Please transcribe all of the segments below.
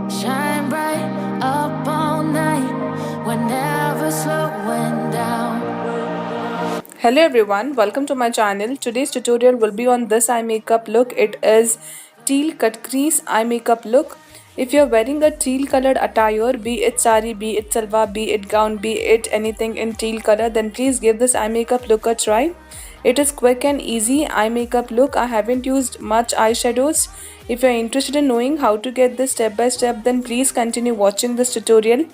Shine bright up all night. We're never slowing down. Hello everyone, welcome to my channel. Today's tutorial will be on this eye makeup look. It is teal cut crease eye makeup look. If you're wearing a teal colored attire, be it sari, be it salwar, be it gown, be it anything in teal color, then please give this eye makeup look a try. It is quick and easy eye makeup look. I haven't used much eyeshadows. If you're interested in knowing how to get this step by step, then please continue watching this tutorial.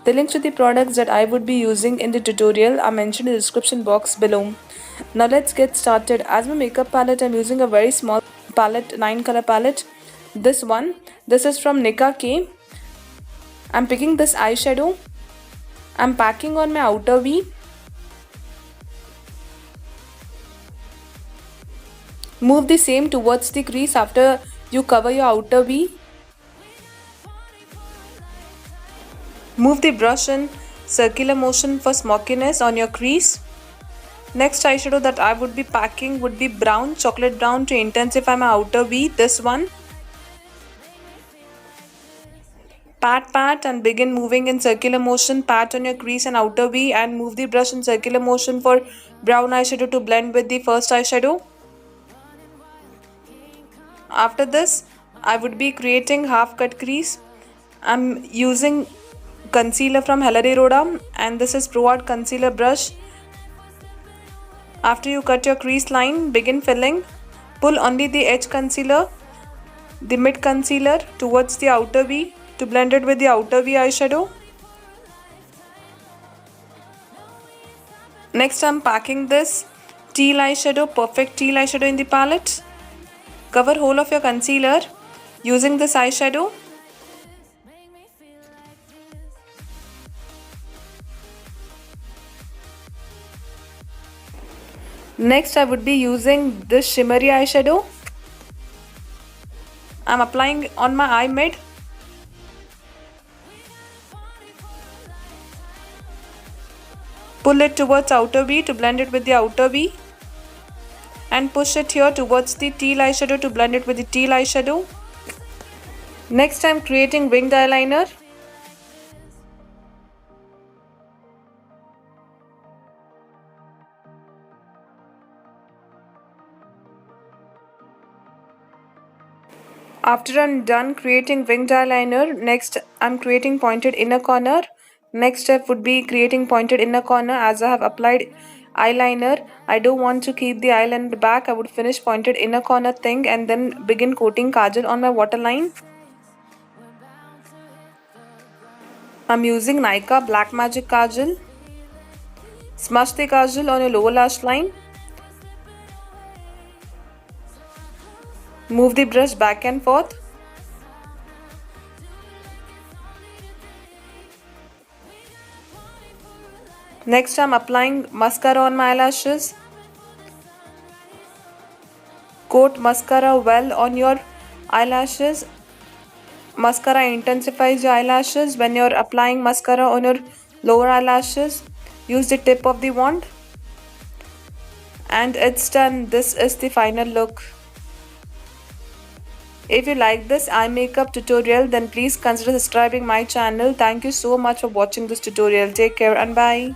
The links to the products that I would be using in the tutorial are mentioned in the description box below. Now let's get started. As my makeup palette, I'm using a very small palette, 9 color palette. This is from Nika K. I'm picking this eyeshadow. I'm packing on my outer V. Move the same towards the crease after you cover your outer V. Move the brush in circular motion for smokiness on your crease. Next eyeshadow that I would be packing would be brown, chocolate brown, to intensify my outer V. This one. Pat and begin moving in circular motion. Pat on your crease and outer V and move the brush in circular motion for brown eyeshadow to blend with the first eyeshadow. After this, I would be creating half cut crease. I'm using concealer from Hillary Rhoda and this is Pro Art concealer brush. After you cut your crease line, begin filling. Pull only the edge concealer, the mid concealer towards the outer V to blend it with the outer V eyeshadow. Next, I'm packing this teal eyeshadow, perfect teal eyeshadow in the palette. Cover whole of your concealer using this eyeshadow. Next, I would be using this shimmery eyeshadow. I'm applying on my eye mid. Pull it towards outer V to blend it with the outer V. And push it here towards the teal eyeshadow to blend it with the teal eyeshadow. Next, I'm creating winged eyeliner. After I'm done creating winged eyeliner, next I'm creating pointed inner corner. Next step would be creating pointed inner corner. As I have applied eyeliner, I don't want to keep the eyeliner back. I would finish pointed inner corner thing and then begin coating kajal on my waterline. I'm using Nykaa Black Magic Kajal. Smudge the kajal on your lower lash line. Move the brush back and forth. Next, I'm applying mascara on my eyelashes. Coat mascara well on your eyelashes. Mascara intensifies your eyelashes. When you're applying mascara on your lower eyelashes, use the tip of the wand. And it's done. This is the final look. If you like this eye makeup tutorial, then please consider subscribing my channel. Thank you so much for watching this tutorial. Take care and bye.